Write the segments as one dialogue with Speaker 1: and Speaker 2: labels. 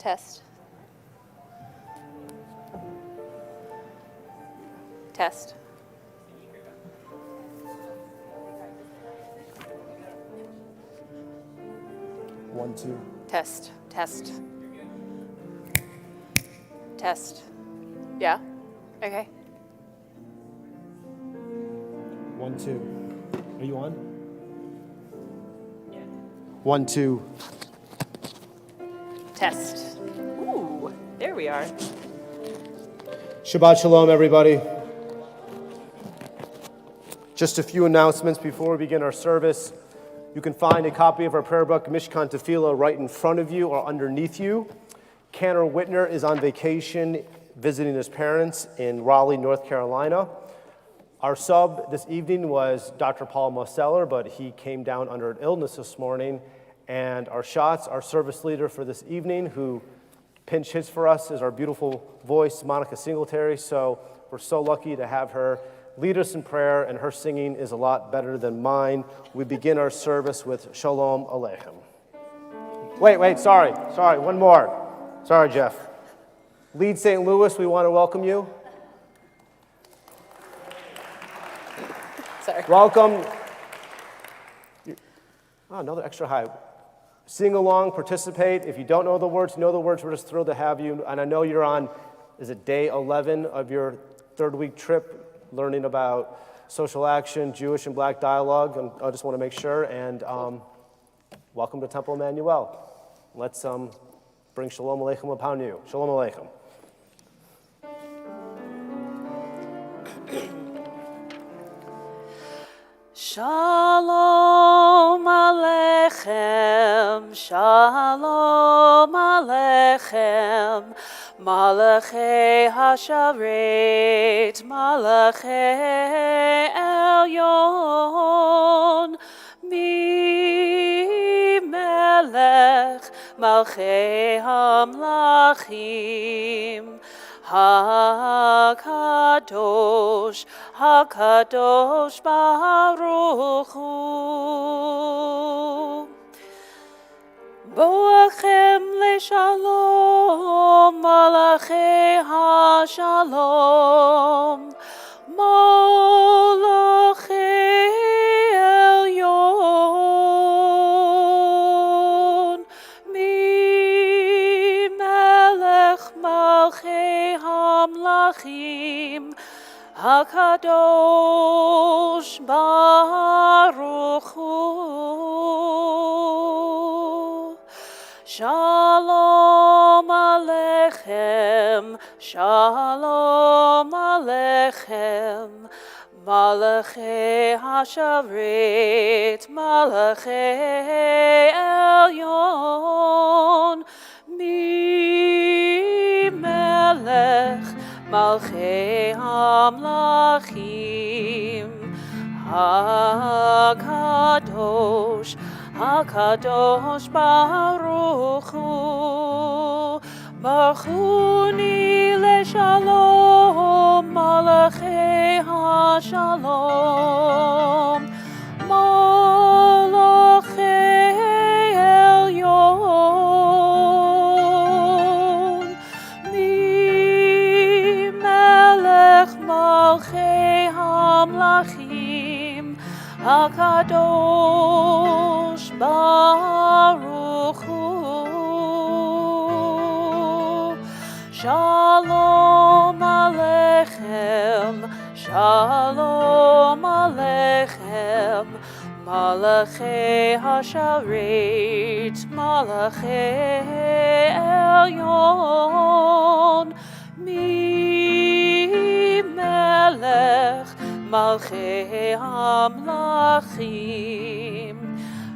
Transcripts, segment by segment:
Speaker 1: Test. Test.
Speaker 2: One, two.
Speaker 1: Test. Test. Test. Yeah? Okay.
Speaker 2: 1, 2. Are you on? Yeah. 1, 2.
Speaker 1: Test. Ooh, there we are.
Speaker 2: Shabbat Shalom, everybody. Just a few announcements before we begin our service. You can find a copy of our prayer book, Mishkan Tefillah, right in front of you or underneath you. Cantor Whitner is on vacation visiting his parents in Raleigh, North Carolina. Our sub this evening was Dr. Paul Moseller, but he came down under an illness this morning. And our shots, our service leader for this evening, who pinch hits for us, is our beautiful voice, Monica Singletary. So we're so lucky to have her lead us in prayer, and her singing is a lot better than mine. We begin our service with Shalom Aleichem. Wait, sorry, one more. Sorry, Jeff. Lead St. Louis, we want to welcome you.
Speaker 1: Sorry.
Speaker 2: Welcome. Oh, another extra high. Sing along, participate. If you don't know the words, we're just thrilled to have you. And I know you're on, is it day 11 of your third-week trip, learning about social action, Jewish and Black dialogue. And I just want to make sure. And welcome to Temple Emanu-El. Let's bring Shalom Aleichem upon you. Shalom Aleichem.
Speaker 1: Shalom Aleichem, Shalom Aleichem, Malachei Hasharet, Malachei Elyon, Mi Melech, Malchei Hamlachim, HaKadosh, HaKadosh Baruch Hu. Boachem leShalom, Malachei HaShalom, Malachei Elyon, Mi Melech Malchei Hamlachim, HaKadosh Baruch Hu. Shalom Aleichem, Shalom Aleichem, Malachei Hasharet, Malachei Elyon, Mi Melech Malchei Hamlachim, HaKadosh, HaKadosh Baruch Hu. Baruchuni leShalom, Malachei HaShalom, Malachei Elyon, Mi Melech Malchei Hamlachim, HaKadosh Baruch Hu. Shalom Aleichem, Shalom Aleichem, Malachei Hasharet, Malachei Elyon, Mi Melech Malchei Hamlachim,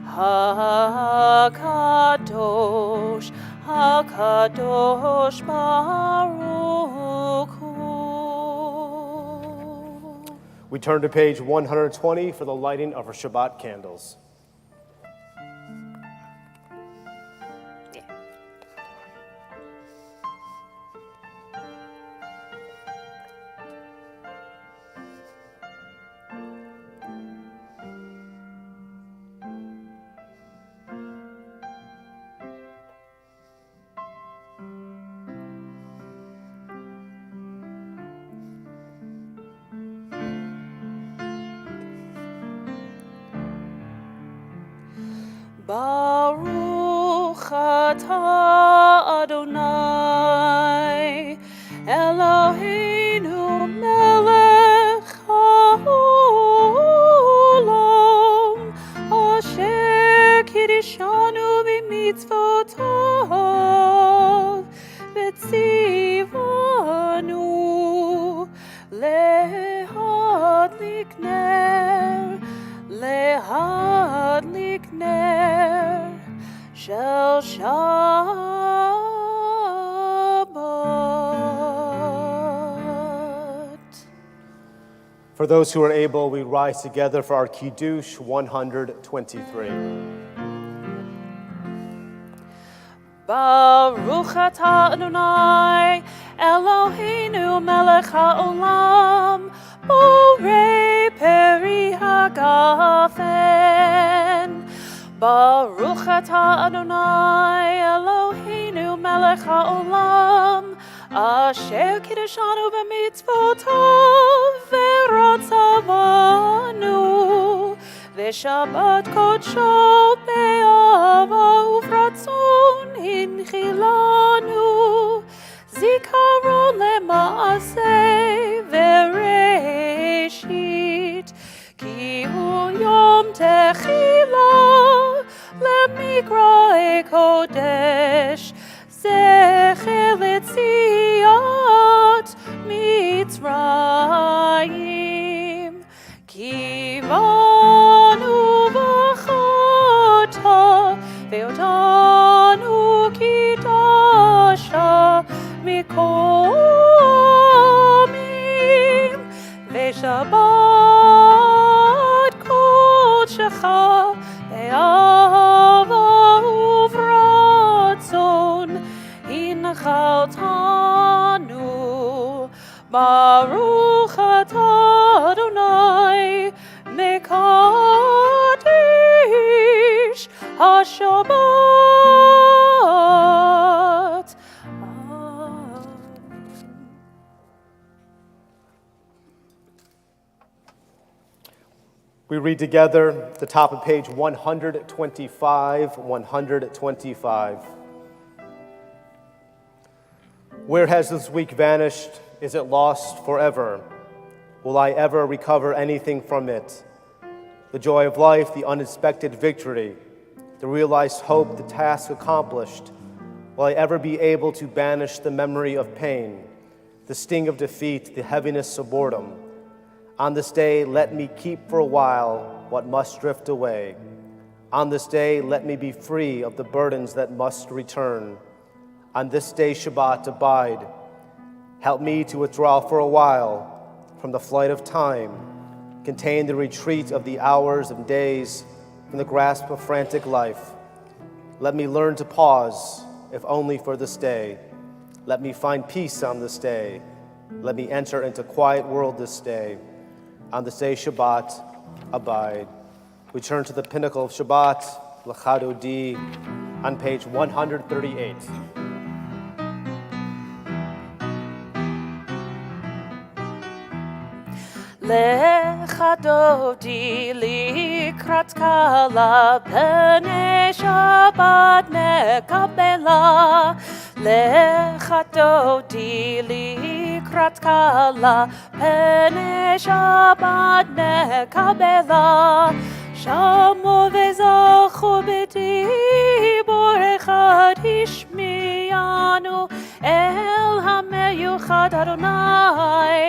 Speaker 1: HaKadosh, HaKadosh Baruch Hu.
Speaker 2: We turn to page 120 for the lighting of our Shabbat candles.
Speaker 1: Baruch atah Adonai, Eloheinu melech haolam, asher kiddushanu b'mitzvotav, v'tzivanu lehadlik ner shel Shabbat.
Speaker 2: For those who are able, we rise together for our Kiddush 123.
Speaker 1: Baruch atah Adonai, Eloheinu melech haolam, borei peri hagafen. Baruch atah Adonai, Eloheinu melech haolam, asher kiddushanu b'mitzvotav v'ratzavanu, v'shabbat kodsho be'ava uvratzon hinchilanu, zikaron lema'aseh v'reshit, ki hu yom techila lemikra kodesh, zecher letziat Mitzrayim, kivanu v'chata ve'otanu kidasha mikomim, ve'shabbat kodshecha be'ava uvratzon hinchaltanu. Baruch atah Adonai mekadesh haShabbat.
Speaker 2: We read together the top of page 125, 125. Where has this week vanished? Is it lost forever? Will I ever recover anything from it? The joy of life, the unexpected victory, the realized hope, the task accomplished. Will I ever be able to banish the memory of pain, the sting of defeat, the heaviness of boredom? On this day, let me keep for a while what must drift away. On this day, let me be free of the burdens that must return. On this day, Shabbat, abide. Help me to withdraw for a while from the flight of time, contain the retreat of the hours and days from the grasp of frantic life. Let me learn to pause, if only for this day. Let me find peace on this day. Let me enter into quiet world this day. On this day, Shabbat, abide. We turn to the pinnacle of Shabbat, L'chadodi, on page 138.
Speaker 1: Lecha dodi likrat kala, pnei Shabbat nekabela. Lecha dodi likrat kala, pnei Shabbat nekabela. Shamo v'zachu b'dibur echad ishmiyanu, El hameyuchad Adonai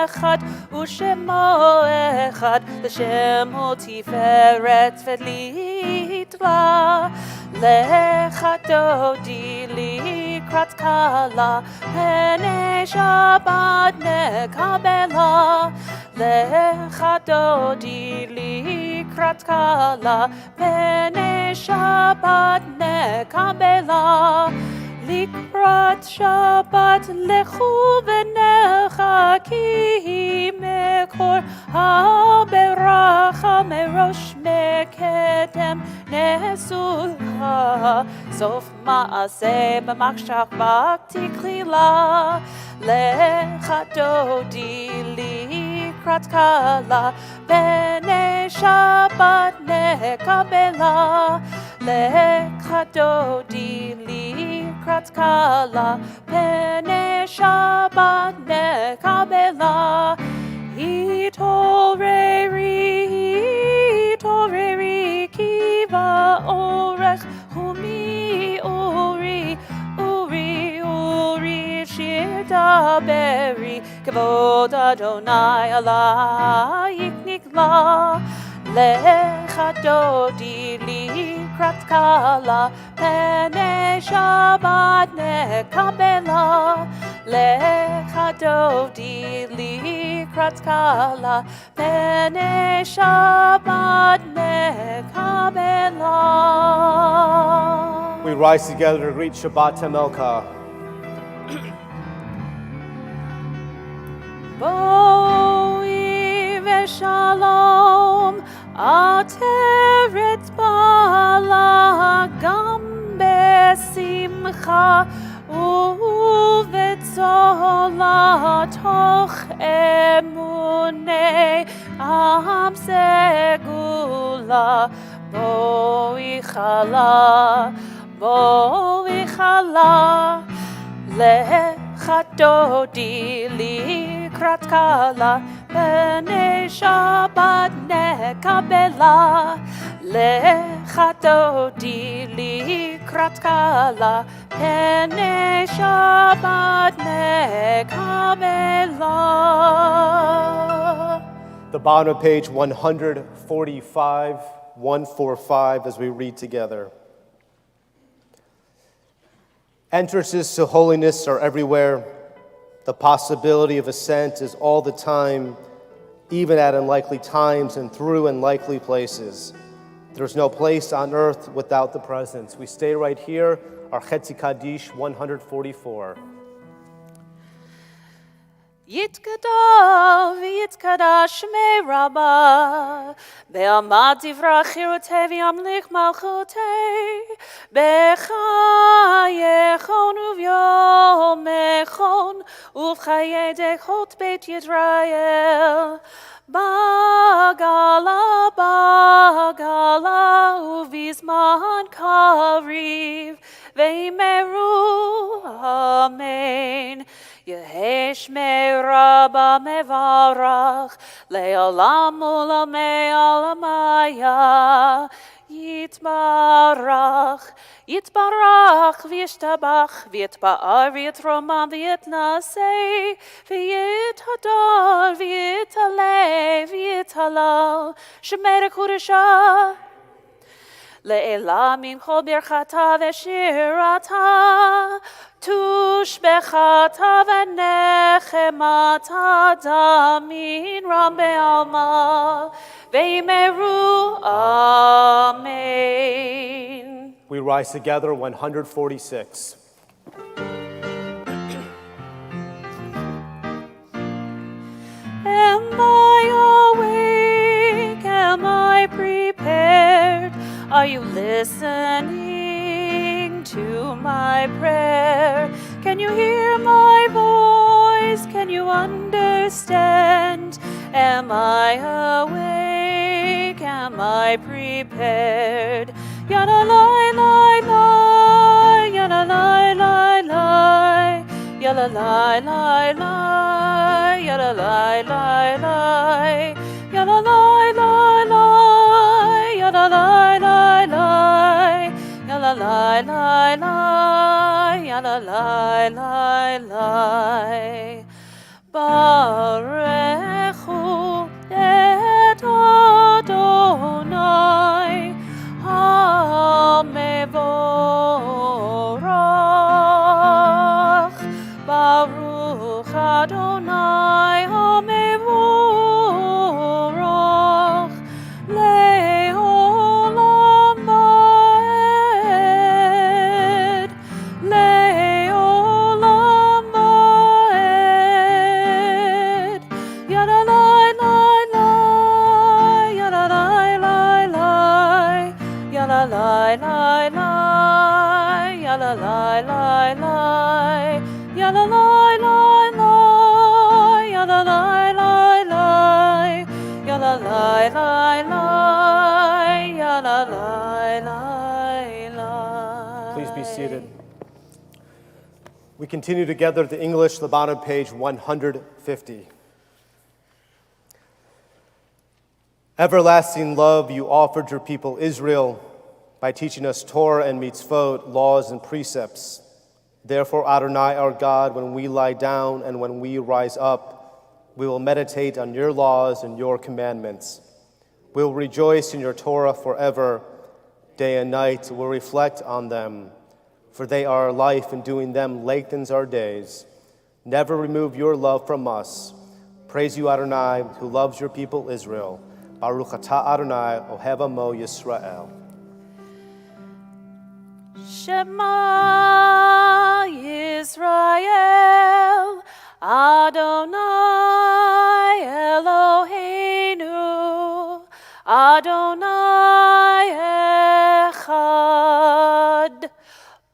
Speaker 1: echad, Ushemo echad, L'shemo tiferet v'litla. Lecha dodi likrat kala, pnei Shabbat nekabela. Lecha dodi likrat kala, pnei Shabbat nekabela. Likrat Shabbat lechu v'necha, ki mekor ha'beracha merosh mekedem nesulcha. Sof ma'aseh b'machshach b'tikhlila. Lecha dodi likrat kala, pnei Shabbat nekabela. Lecha dodi likrat kala, pene Shabbat nekabela. Hitoreri kiva orech humi uri shidaberi kavod Adonai alayik nikla. Lecha dodi likrat kala, pene Shabbat nekabela. Lecha dodi likrat kala, pene Shabbat nekabela.
Speaker 2: We rise together to greet Shabbat Temelka.
Speaker 1: Boi veshalom, ateret bala, gam besimcha, uvetzola, toch emunei, am segula, boi chala, lecha dodi likrat kala, pene Shabbat nekabela. Lecha dodi likrat kala, pene Shabbat nekabela.
Speaker 2: The bottom of page 145 as we read together. Entrances to holiness are everywhere. The possibility of ascent is all the time, even at unlikely times and through unlikely places. There's no place on earth without the presence. We stay right here, our Chetzi Kaddish 144.
Speaker 1: Yitkadav, yitkadash me rabba, be'amad divrach chirotei v'yamlich malchotei, b'chayechon uv'yomechon, uv'chaye dechot beit Yisrael, bagala, uv'izman kariv, ve'imeru, amen. Yehesh me rabba mevarach, le'olam u'lamei alamaya, yitbarach, v'yishtabach, v'yitba'ar, v'yitromam, v'yitnasei, v'yithadar, v'yitalei, v'yitalal, shemei kodesha. Le'ela minchol birchata v'shirata, tushbechata v'nechemata, damin ram be'alma, ve'imeru, amen.
Speaker 2: We rise together, 146.
Speaker 1: Am I awake? Am I prepared? Are you listening to my prayer? Can you hear my voice? Can you understand? Am I awake? Am I prepared? Yana lai lai lai, yana lai lai lai, yana lai lai lai, yana lai lai lai, yana lai lai lai, yana lai lai lai, yana lai lai lai, yana lai lai lai. Barechu et Adonai HaMevorach, Baruch Adonai HaMevorach, Le'olam va'ed, Le'olam va'ed, Yada lai lai lai, Yada lai lai lai, Yada lai lai lai, Yada lai lai lai, Yada lai lai lai, Yada lai lai lai, Yada lai lai lai, Yada lai lai
Speaker 2: We continue together the English, the bottom page 150. Everlasting love you offered your people Israel by teaching us Torah and mitzvot, laws and precepts. Therefore, Adonai, our God, when we lie down and when we rise up, we will meditate on your laws and your commandments. We will rejoice in your Torah forever. Day and night we'll reflect on them, for they are our life, and doing them lengthens our days. Never remove your love from us. Praise you, Adonai, who loves your people Israel. Baruch atah Adonai, ohev amo Yisrael.
Speaker 1: Shema Yisrael, Adonai Eloheinu, Adonai Echad,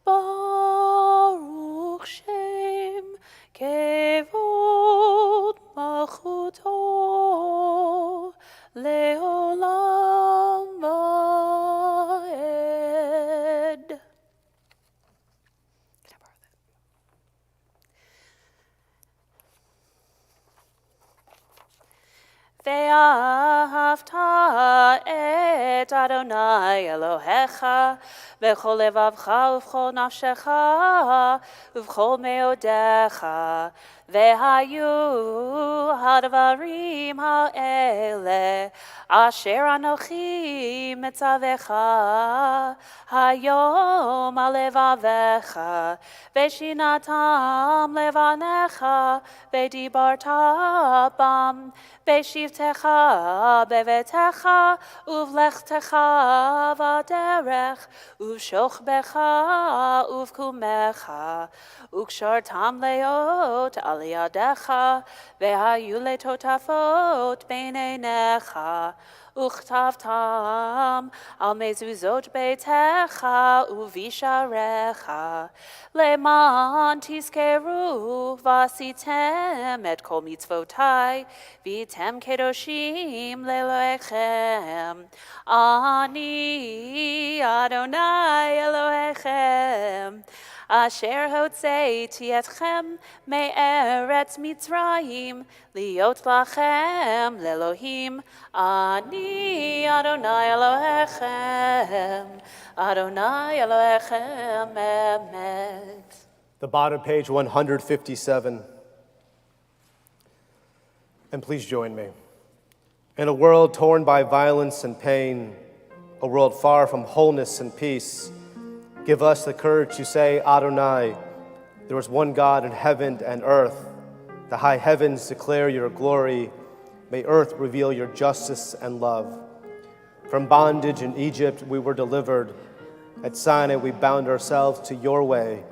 Speaker 1: Baruch Shem Kevod Malchuto Leolam Vaed. Ve'ahavta et Adonai Elohecha v'chol levavcha uv'chol nafshecha uv'chol meodecha ve'hayu hadvarim ha'ele asher anochi metzavecha hayom alevavecha ve'shinatam levanecha ve'dibarta bam ve'shivtecha bevetecha uvlechtecha vaderech uvshochbecha uvkumecha ukshartam leot aliadecha ve'hayu letotafot beineinecha Uchtavtam al mezuzot beitecha uvisharecha leman tiskeru vasitem et kol mitzvotai vitem kedoshim leloechem ani Adonai Elohechem Asher hotzeiti etchem me'eretz Mitzrayim liot lachem lelohim ani Adonai Elohechem Adonai Elohechem emet.
Speaker 2: The bottom page 157. And please join me. In a world torn by violence and pain, a world far from wholeness and peace, give us the courage to say, Adonai, there is one God in heaven and earth. The high heavens declare your glory. May earth reveal your justice and love. From bondage in Egypt we were delivered. At Sinai we bound ourselves to your way.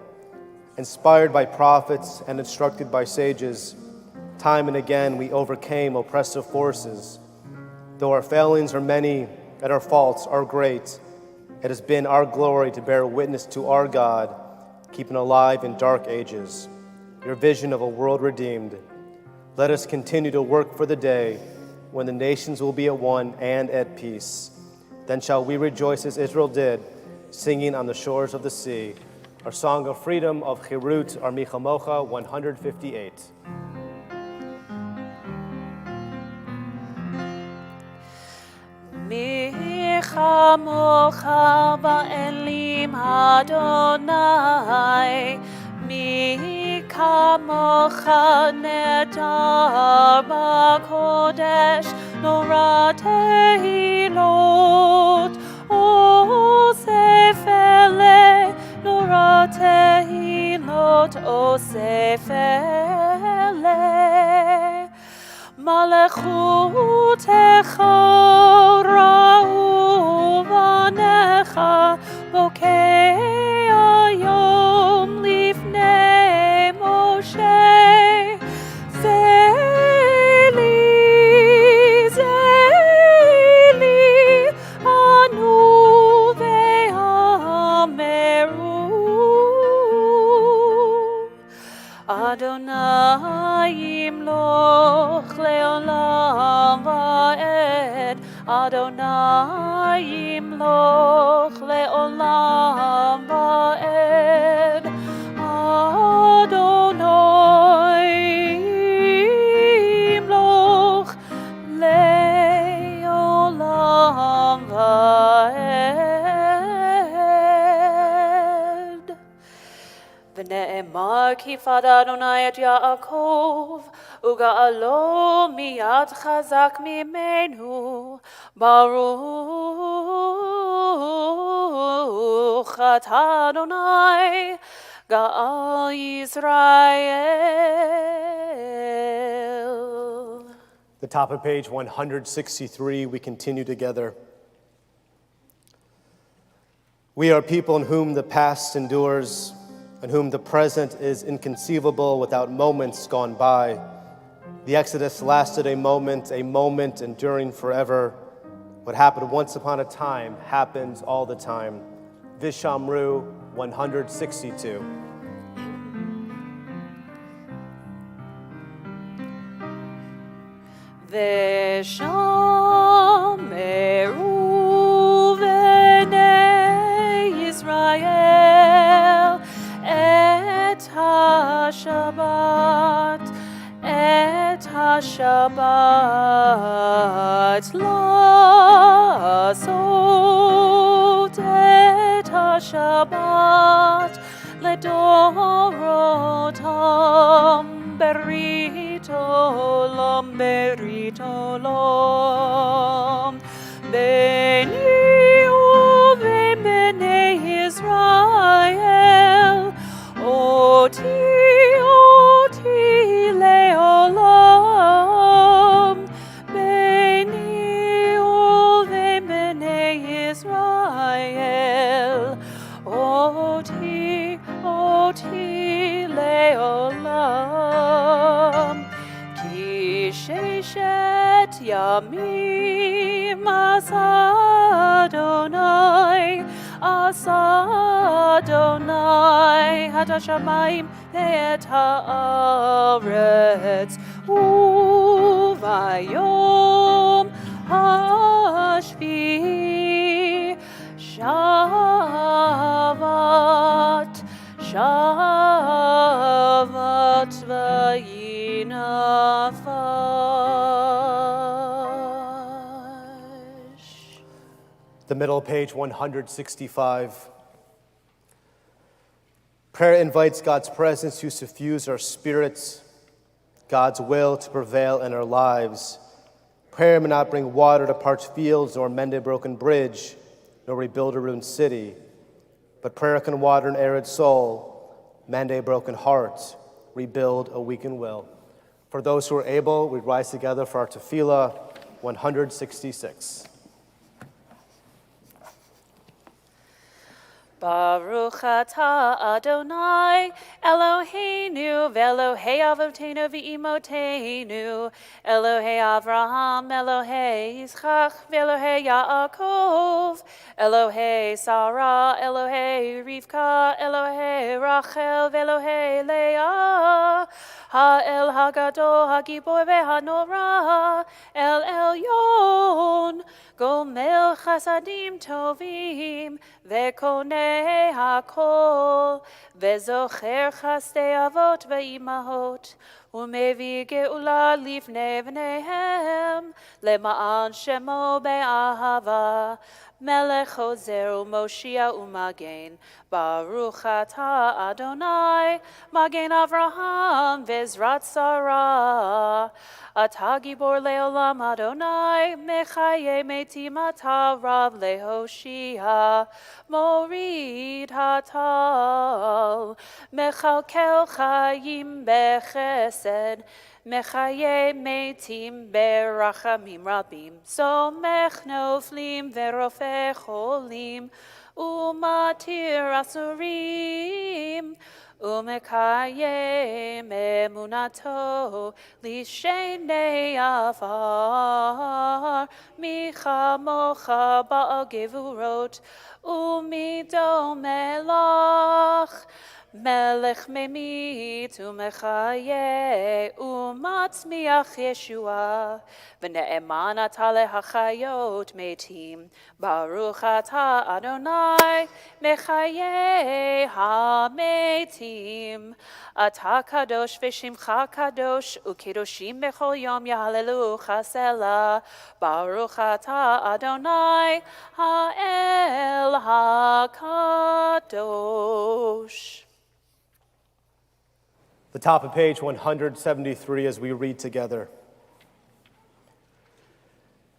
Speaker 2: Inspired by prophets and instructed by sages, time and again we overcame oppressive forces. Though our failings are many and our faults are great, it has been our glory to bear witness to our God, keeping alive in dark ages, your vision of a world redeemed. Let us continue to work for the day when the nations will be at one and at peace. Then shall we rejoice as Israel did, singing on the shores of the sea. Our song of freedom of Chirut, our Michamocha 158.
Speaker 1: Michamocha ba'elim Adonai, Michamocha nedar ba'kodesh, Nora tehilot, Osefele, Nora tehilot, Osefele. Malechutecha ra'u vanecha bokei hayom lifnei Moshe Zeli, Zeli anu ve'ameru Adonai yimloch leolam va'ed Adonai yimloch leolam va'ed Adonai נאמר כי פד אדוני את יעקב, וגאלו מיד חזק ממנו, ברוך אתה אדוני, גאל ישראל.
Speaker 2: The top of page 163, we continue together. We are people in whom the past endures, in whom the present is inconceivable without moments gone by. The Exodus lasted a moment enduring forever. What happened once upon a time happens all the time. Vishamru 162.
Speaker 1: Veshameru v'nei Yisrael et ha-Shabbat la'asot et ha-Shabbat ledorotam beritolom beni uv'bnei Yisrael oti leolam beni uv'bnei Yisrael oti leolam ki sheshet yamim asa Adonai hat hashamayim et haaretz uvayom hashvi shavat vayinafash.
Speaker 2: The middle of page 165. Prayer invites God's presence to suffuse our spirits, God's will to prevail in our lives. Prayer may not bring water to parched fields, nor mend a broken bridge, nor rebuild a ruined city. But prayer can water an arid soul, mend a broken heart, rebuild a weakened will. For those who are able, we rise together for our tefillah 166.
Speaker 1: Baruch atah Adonai Eloheinu v'Elohei Avotenu v'Imotenu Elohei Avraham Elohei Yitzchak v'Elohei Yaakov Elohei Sarah Elohei Rivka Elohei Rachel v'Elohei Leah Ha'el Hagadol Hagibor v'Hanora El Elyon Gomel Chasadim Tovim Vekonei Hakol Vezocher Chasdei Avot Ve'imahot Umevi Geula Lifnei V'neihem Lema'an Shemo Be'ahava Melech Hozer U'Moshia U'Magen Baruch atah Adonai Magen Avraham Vezrat Sarah Atah Gibor Leolam Adonai Mechaye Metim Atah Rav Lehoshia Morid Hatal Mechalkel Chayim Bechesed Mechaye Metim Berachamim Rabim Somech Noflim Verofeh Cholim Umatir Asurim Umekayem emunato lishenei afar michamocha ba'gevurot umido melach melech memit umechaye umatzmiach Yeshua v'ne'eman atah lehachayot metim baruch atah Adonai mechaye hametim atah kadosh v'shimcha kadosh ukedoshim bechol yom yahalelu chasela baruch atah Adonai ha'el hakadosh.
Speaker 2: The top of page 173 as we read together.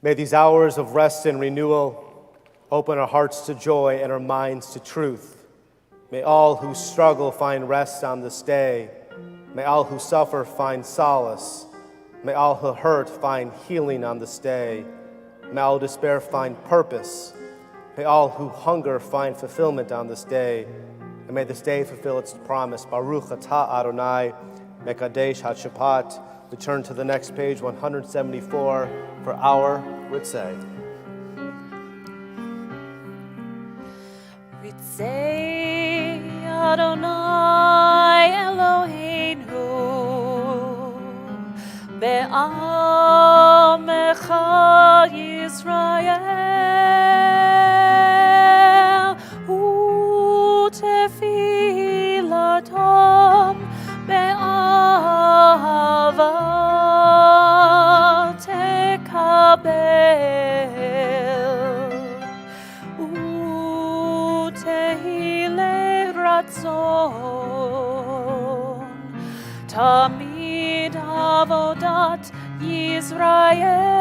Speaker 2: May these hours of rest and renewal open our hearts to joy and our minds to truth. May all who struggle find rest on this day. May all who suffer find solace. May all who hurt find healing on this day. May all despair find purpose. May all who hunger find fulfillment on this day. And may this day fulfill its promise. Baruch atah Adonai, Mekadesh HaShabbat. We turn to the next page, 174, for our Ritzei.
Speaker 1: Ritzei Adonai Eloheinu be'amecha Yisrael u'tefilatam be'ahava tekabel u'tehile ratzon tamid avodat Yisrael.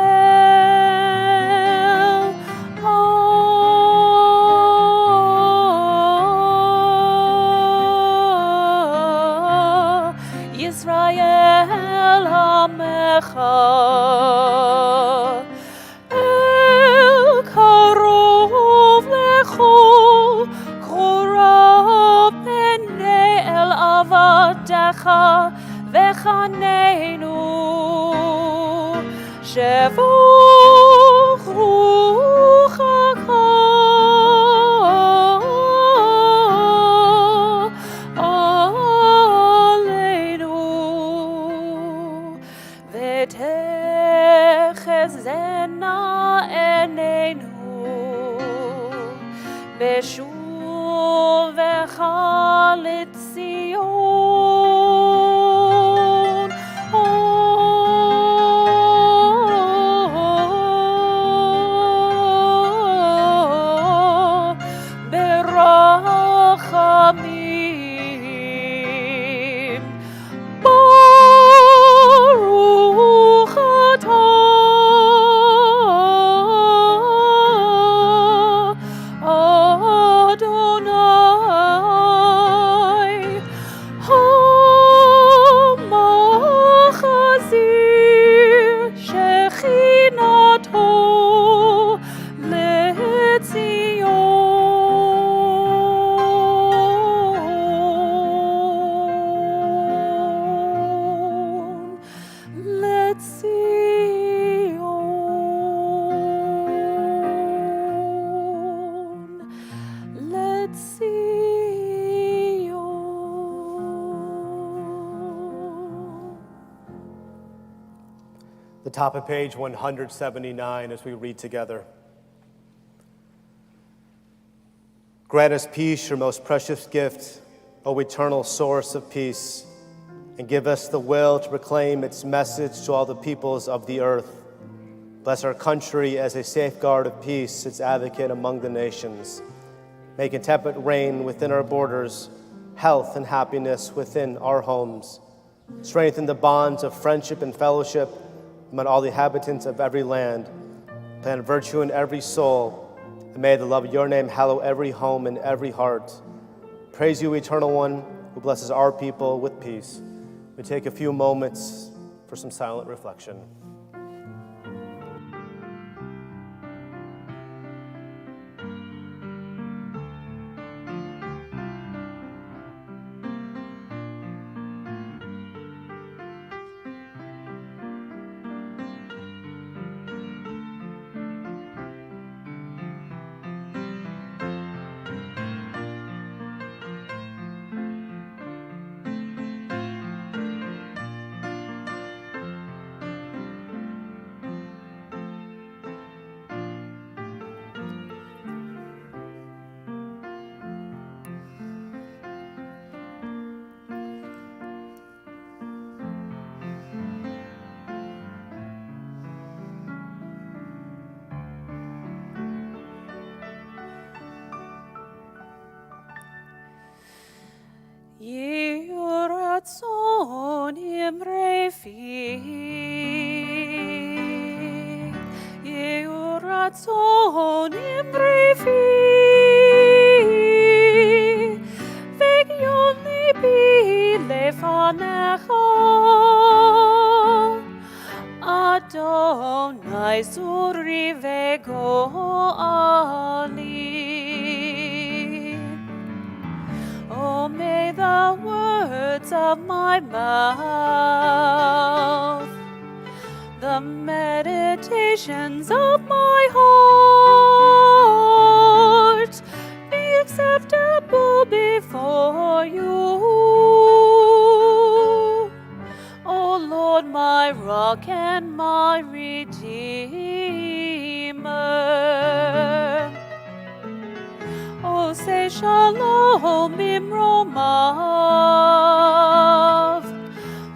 Speaker 1: Yisrael Amecha El Karov Lechol Korov Pnei El Avadecha Vechanenu Shevuch Ruchaka Aleinu V'techezena Eneinu Beshuvecha L'Tzion. Berachamim Baruch atah Adonai HaMachazir Shechinato
Speaker 2: The top of page 179 as we read together. Grant us peace, your most precious gift, O eternal source of peace, and give us the will to proclaim its message to all the peoples of the earth. Bless our country as a safeguard of peace, its advocate among the nations. Make contentment reign within our borders, health and happiness within our homes. Strengthen the bonds of friendship and fellowship among all the inhabitants of every land. Plant virtue in every soul, and may the love of your name hallow every home and every heart. Praise you, Eternal One, who blesses our people with peace. We take a few moments for some silent reflection.
Speaker 1: lefanecha, Adonai zuri vego'ali. Oh, may the words of my mouth, the meditations of my heart be acceptable before you. O Lord, my rock and my redeemer. Oh, say shalom imromav.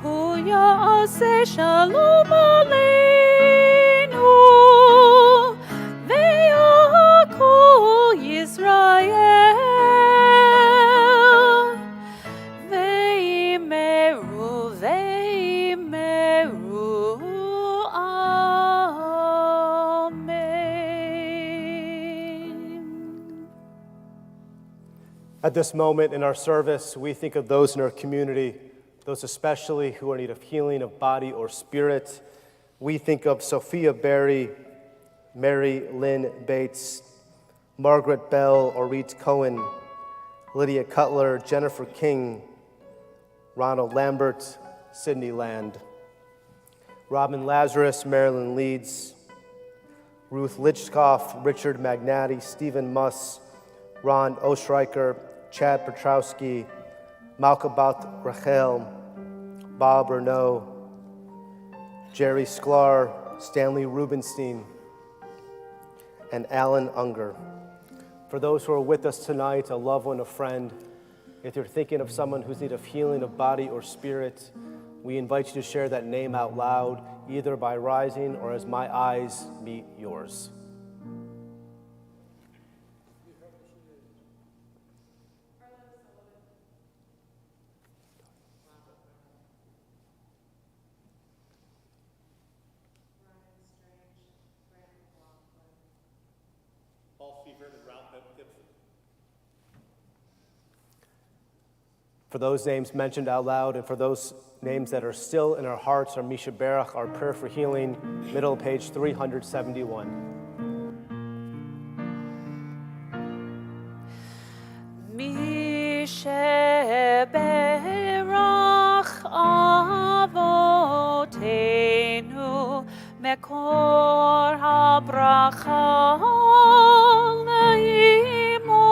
Speaker 1: Huya say shalom aleinu. Ve'akol Yisrael. Ve'imeru, ve'imeru. Amen.
Speaker 2: At this moment in our service, we think of those in our community, those especially who are in need of healing of body or spirit. We think of Sophia Berry, Mary Lynn Bates, Margaret Bell, Orit Cohen, Lydia Cutler, Jennifer King, Ronald Lambert, Sydney Land, Robin Lazarus, Marilyn Leeds, Ruth Lichkoff, Richard Magnati, Stephen Muss, Ron Ostreicher, Chad Petrowski, Malkabath Rachel, Bob Renault, Jerry Sklar, Stanley Rubenstein, and Alan Unger. For those who are with us tonight, a loved one, a friend, if you're thinking of someone who's in need of healing of body or spirit, we invite you to share that name out loud, either by rising or as my eyes meet yours. For those names mentioned out loud and for those names that are still in our hearts, our Misha Berach, our prayer for healing, middle of page 371.
Speaker 1: Misha Berach avotenu mekor habracha leimotenu.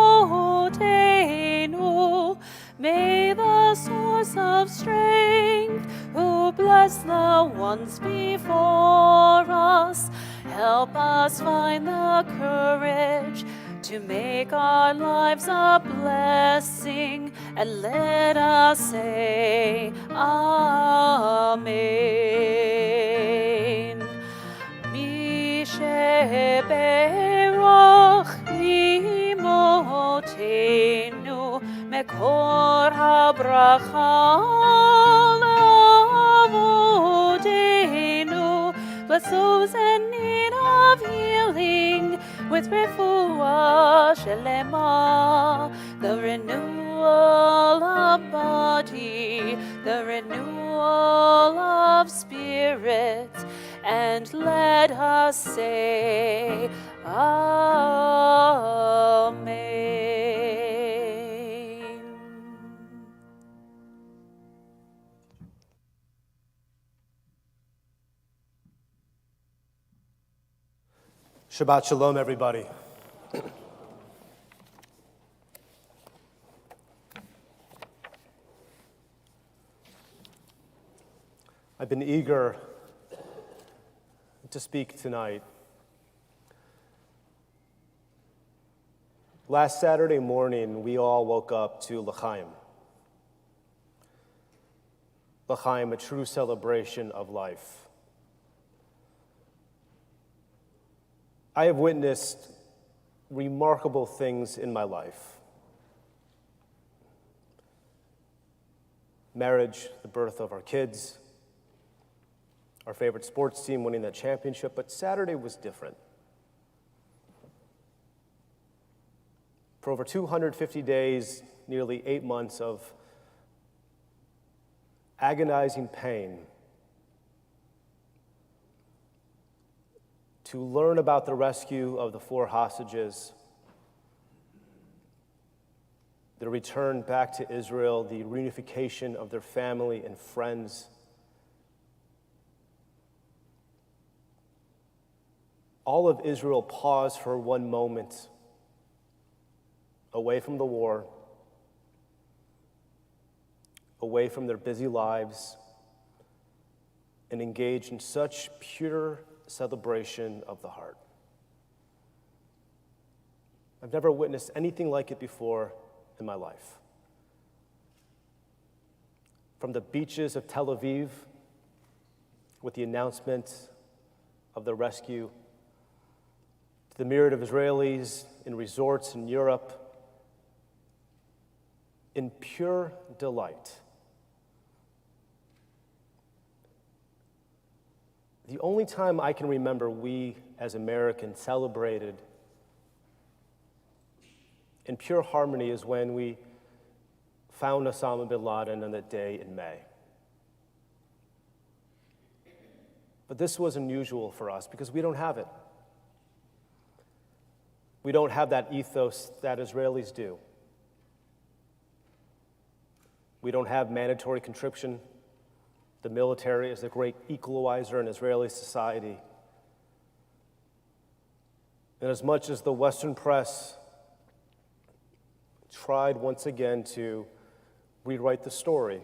Speaker 1: May the source of strength, who bless the ones before us, help us find the courage to make our lives a blessing, and let us say Amen. Mishe berach imotenu mekor habracha leavodenu. Bless those in need of healing with refuah shelema, the renewal of body, the renewal of spirit, and let us say Amen.
Speaker 2: Shabbat Shalom, everybody. I've been eager to speak tonight. Last Saturday morning, we all woke up to L'chaim. L'chaim, a true celebration of life. I have witnessed remarkable things in my life. Marriage, the birth of our kids, our favorite sports team winning that championship, but Saturday was different. For over 250 days, nearly 8 months of agonizing pain to learn about the rescue of the 4 hostages, the return back to Israel, the reunification of their family and friends. All of Israel paused for one moment away from the war, away from their busy lives, and engaged in such pure celebration of the heart. I've never witnessed anything like it before in my life. From the beaches of Tel Aviv, with the announcement of the rescue, to the myriad of Israelis in resorts in Europe, in pure delight. The only time I can remember we as Americans celebrated in pure harmony is when we found Osama bin Laden on that day in May. But this was unusual for us because we don't have it. We don't have that ethos that Israelis do. We don't have mandatory conscription. The military is the great equalizer in Israeli society. And as much as the Western press tried once again to rewrite the story,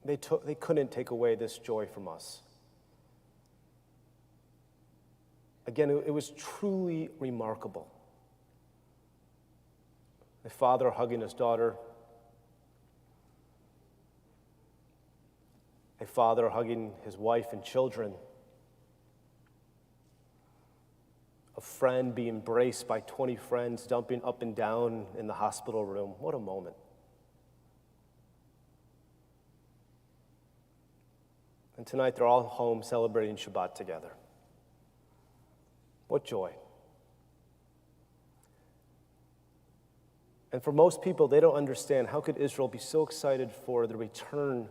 Speaker 2: they couldn't take away this joy from us. Again, it was truly remarkable. A father hugging his daughter, a father hugging his wife and children, a friend being embraced by 20 friends jumping up and down in the hospital room. What a moment. And tonight they're all home celebrating Shabbat together. What joy. And for most people, they don't understand how could Israel be so excited for the return,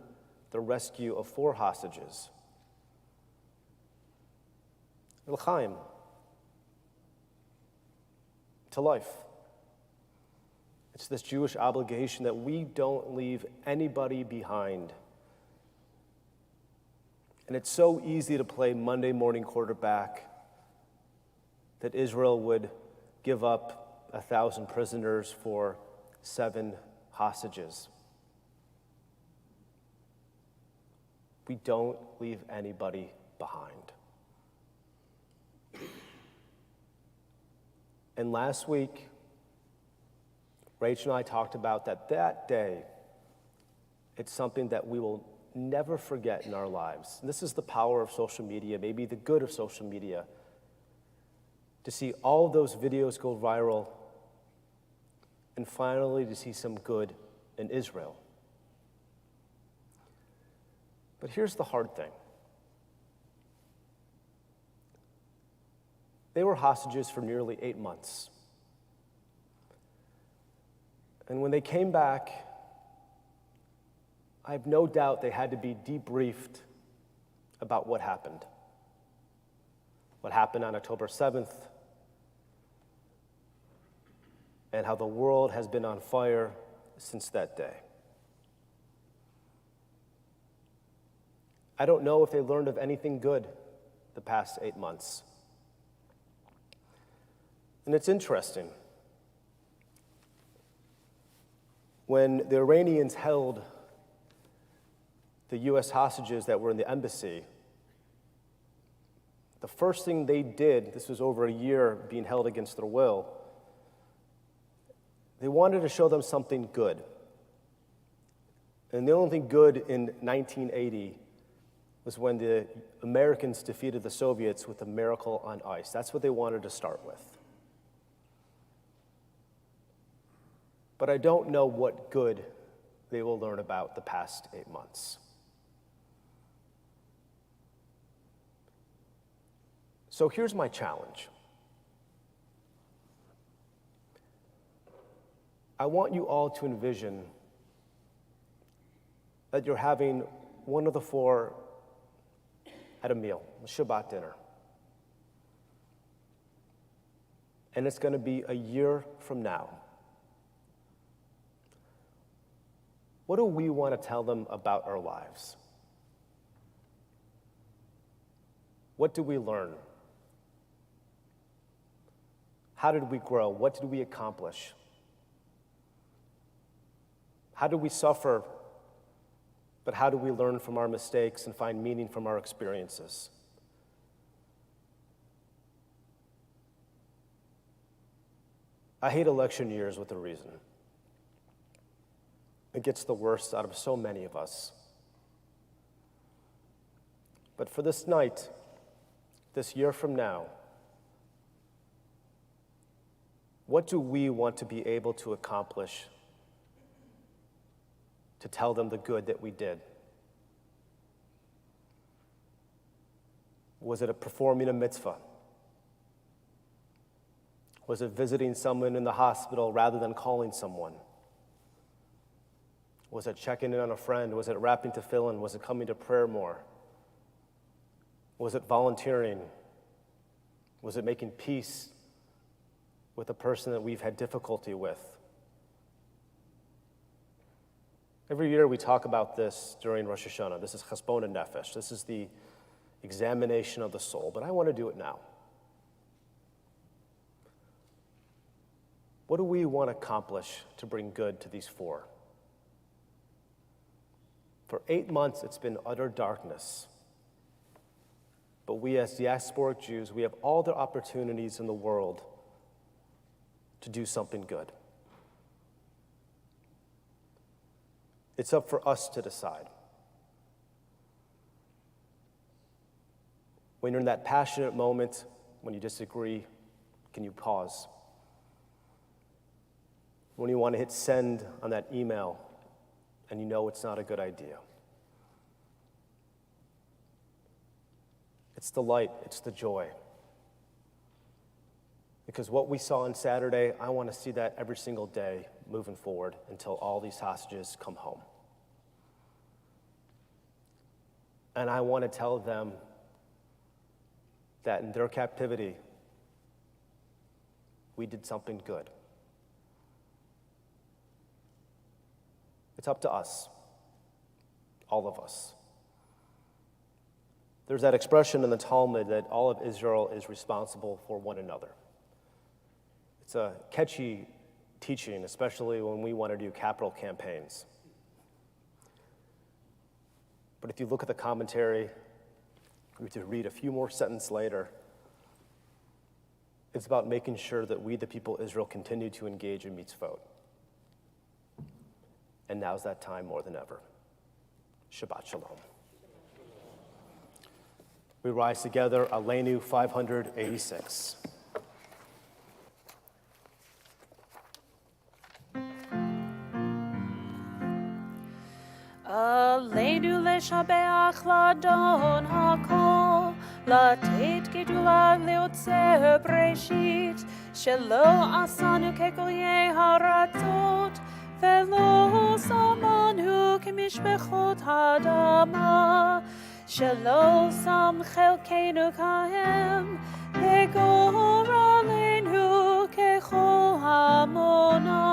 Speaker 2: the rescue of 4 hostages. L'chaim, to life. It's this Jewish obligation that we don't leave anybody behind. And it's so easy to play Monday morning quarterback that Israel would give up 1,000 prisoners for 7 hostages. We don't leave anybody behind. And last week, Rachel and I talked about that day, it's something that we will never forget in our lives. And this is the power of social media, maybe the good of social media, to see all of those videos go viral and finally to see some good in Israel. But here's the hard thing. They were hostages for nearly 8 months. And when they came back, I have no doubt they had to be debriefed about what happened. What happened on October 7th, and how the world has been on fire since that day. I don't know if they learned of anything good the past 8 months. And it's interesting. When the Iranians held the U.S. hostages that were in the embassy, the first thing they did, this was over a year being held against their will, they wanted to show them something good. And the only thing good in 1980 was when the Americans defeated the Soviets with a miracle on ice. That's what they wanted to start with. But I don't know what good they will learn about the past 8 months. So here's my challenge. I want you all to envision that you're having one of the four at a meal, a Shabbat dinner. And it's going to be a year from now. What do we want to tell them about our lives? What did we learn? How did we grow? What did we accomplish? How did we suffer? But how do we learn from our mistakes and find meaning from our experiences? I hate election years with a reason. It gets the worst out of so many of us. But for this night, this year from now, what do we want to be able to accomplish to tell them the good that we did? Was it performing a mitzvah? Was it visiting someone in the hospital rather than calling someone? Was it checking in on a friend? Was it wrapping tefillin? Was it coming to prayer more? Was it volunteering? Was it making peace with a person that we've had difficulty with? Every year we talk about this during Rosh Hashanah. This is Chesbon Nefesh. This is the examination of the soul, but I want to do it now. What do we want to accomplish to bring good to these four? For 8 months, it's been utter darkness. But we as diasporic Jews, we have all the opportunities in the world to do something good. It's up for us to decide. When you're in that passionate moment, when you disagree, can you pause? When you want to hit send on that email and you know it's not a good idea. It's the light, it's the joy. Because what we saw on Saturday, I want to see that every single day moving forward until all these hostages come home. And I want to tell them that in their captivity, we did something good. It's up to us, all of us. There's that expression in the Talmud that all of Israel is responsible for one another. It's a catchy teaching, especially when we want to do capital campaigns. But if you look at the commentary, to read a few more sentences later, it's about making sure that we, the people of Israel, continue to engage in mitzvot. And now's that time more than ever. Shabbat Shalom. We rise together, Aleinu 586.
Speaker 1: עלינו לשבח לאדון הכל, לתת גדולה ליוצר בראשית, שלא עשנו כגויי הרצות, ולא שמנו כמשפחות האדמה, שלא שם חלקנו כהם, וגורלנו ככל המונם,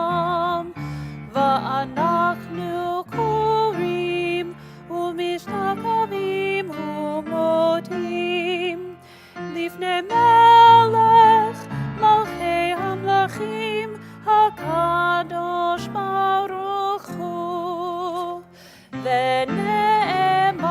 Speaker 1: ואנחנו קוראים ומשתחווים ומודים לפני מלך מלכי המלכים הקדוש ברוך הוא. ונאמר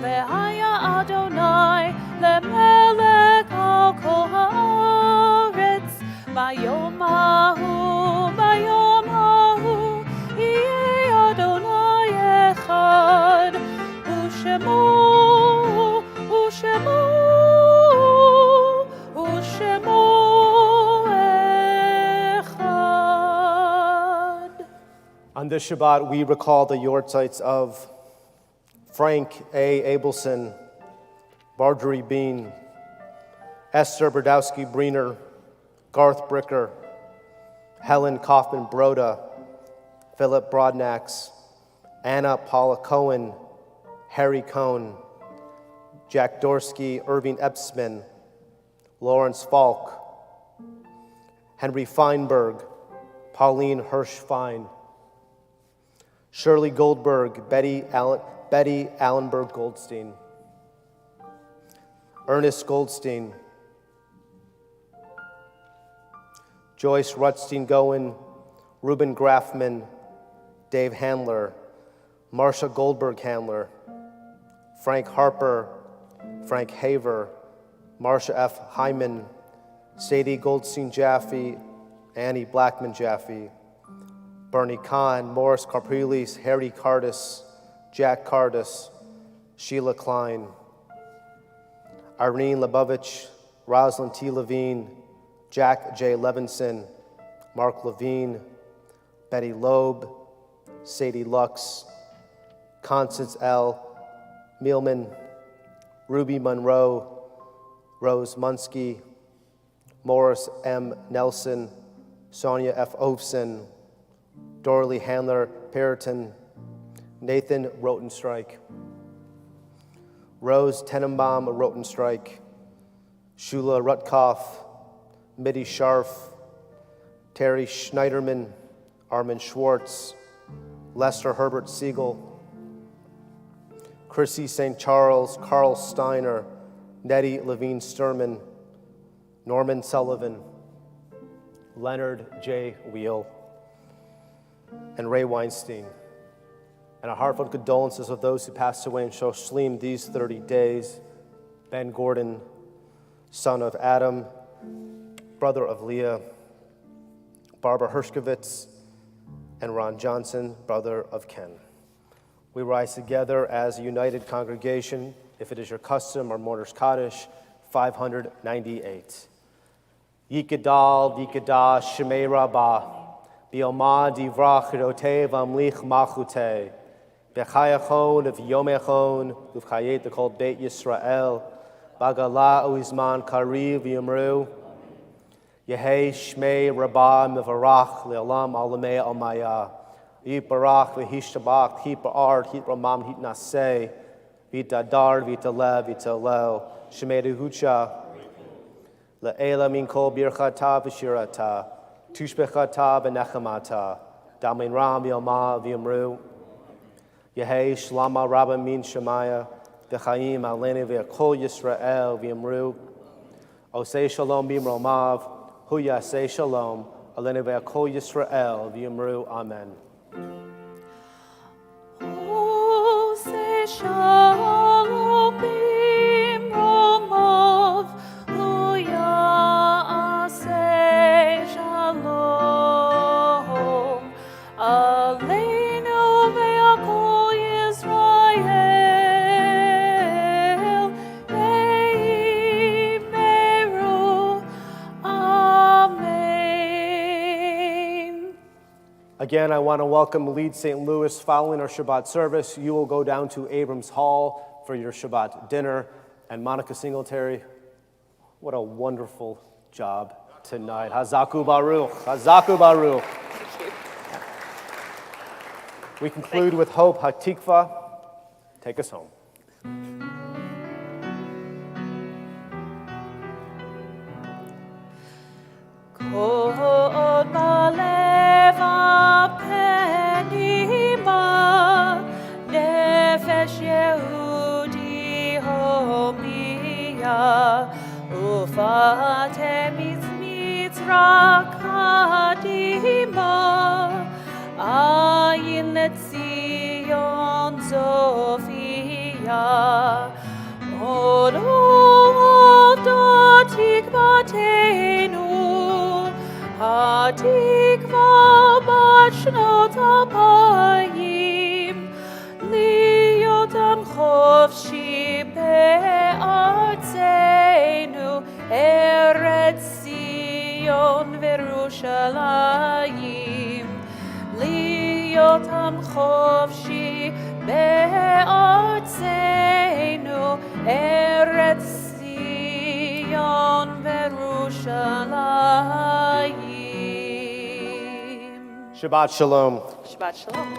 Speaker 1: והיה אדוני למלך על כל הארץ ביום ההוא ביום ההוא יהיה אדוני אחד ושמו אחד.
Speaker 2: On this Shabbat, we recall the yortzites of Frank A. Abelson, Marjorie Bean, Esther Brodowski-Breener, Garth Bricker, Helen Kaufman-Broda, Philip Broadnax, Anna Paula Cohen, Harry Cohn, Jack Dorsky, Irving Epsman, Lawrence Falk, Henry Feinberg, Pauline Hirsch-Fine, Shirley Goldberg, Betty Allenberg Goldstein, Ernest Goldstein, Joyce Rutstein Goen, Reuben Grafman, Dave Handler, Marcia Goldberg Handler, Frank Harper, Frank Haver, Marcia F. Hyman, Sadie Goldstein Jaffe, Annie Blackman Jaffe, Bernie Kahn, Morris Capriles, Harry Cardis, Jack Cardis, Sheila Klein, Irene Lebovich, Rosalind T. Levine, Jack J. Levinson, Mark Levine, Betty Loeb, Sadie Lux, Constance L. Mielman, Ruby Monroe, Rose Munsky, Morris M. Nelson, Sonia F. Ofson, Dorley Handler Perriton, Nathan Rotenstrike, Rose Tenenbaum Rotenstrike, Shula Rutkoff, Mitty Scharf, Terry Schneiderman, Armin Schwartz, Lester Herbert Siegel, Chrissy St. Charles, Carl Steiner, Nettie Levine Sturman, Norman Sullivan, Leonard J. Wheel, and Ray Weinstein. And our heartfelt condolences of those who passed away in Shoshlim these 30 days. Ben Gordon, son of Adam, brother of Leah, Barbara Hershkovitz, and Ron Johnson, brother of Ken. We rise together as a united congregation, if it is your custom, our Mourner's Kaddish, 598. Yikadal, Yikadah, Shemei Rabbah, Biomad, Divrach, Rote, Vamlich, Machute, Bechayachon, V'yomechon, Uvchayet, the called Beit Yisrael, Bagala, Uizman, Kari, V'yamru, Yehei, Shmei, Rabbah, Mevarach, Le'olam, Alamei, Almaya, Yiparach, V'hishtabach, Hipa'ard, Hitramam, Hitnaseh, Vitadar, Vitalev, Vitalel, Shemei Hucha, Le'ela min kol birchata v'shirata, tushbechata v'nechamata, damin ram yoma v'yamru, Yehei shlama rabba min shemaya, v'chaim aleni v'kol Yisrael v'yamru, osei shalom b'mromav, hu yasei shalom, aleni v'kol Yisrael v'yamru, amen.
Speaker 1: Osei shalom b'mromav, hu yasei shalom, aleinu ve'akol Yisrael, ve'yimeru, amen.
Speaker 2: Again, I want to welcome Lead St. Louis. Following our Shabbat service, you will go down to Abrams Hall for your Shabbat dinner. And Monica Singletary, what a wonderful job tonight. Hazaku Baruch, Hazaku Baruch. We conclude with Hope Hatikva. Take us home.
Speaker 1: Kol balev apnima, nefesh Yehudi homiya, ufate mitzra kadima, ayin letzion zofia, odo tikvatenu, Hatikva b'shnot apayim, liyotam chofshi be'artzenu, Eretz Zion v'Yerushalayim, liyotam chofshi be'artzenu, Eretz Zion v'Yerushalayim.
Speaker 2: Shabbat Shalom.
Speaker 1: Shabbat Shalom.